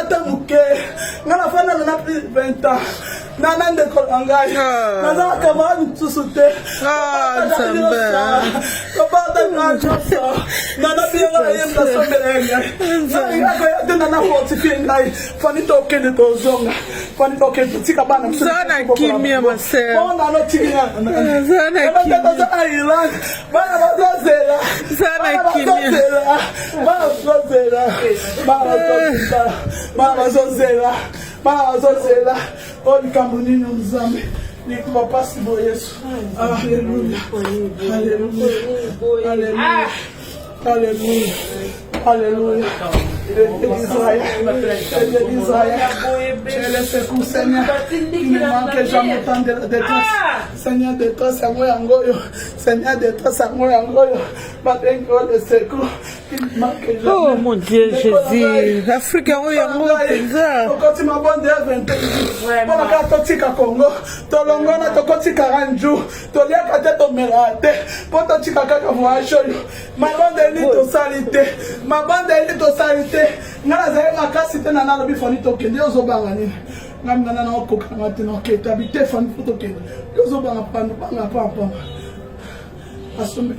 ata muke ngana fana na plus 20 ans nana ndeko ngai naza kamani tsusute kopata ngajosa nana bianga yemba sombelenge ngako yade nana fortifie ngai fani tokende tozonga fani tokende tika bana sana kimia masema ona no tika sana kimia Island bana bazozela sana kimia bazozela oli kambunini mzambe nikuba possible Yesu. Hallelujah. Hallelujah. Hallelujah. Hallelujah. Hallelujah. Israël, tu es le secours, Seigneur. Tu ne manques jamais tant de détresse. Seigneur, détresse à moi, Angoyo. Seigneur, détresse à moi, Angoyo. Maintenant, le secours. Oh mon Dieu, Jésus. L'Afrique, oui, Angoyo, Penza. Quand tu m'as bandé à 20 ans, pour la carte Congo, Tolongona, Tokoti 40 jours, Tolia Kateto Merate, pour ta tika kaka voyage, ma bande est lito salité, ma bande est lito salité. Ngala zaye makasite na nalo bifoni tokende ozobanga nini ngamna na okoka ngati na oketa bite fani tokende ozobanga panda banga pampa asome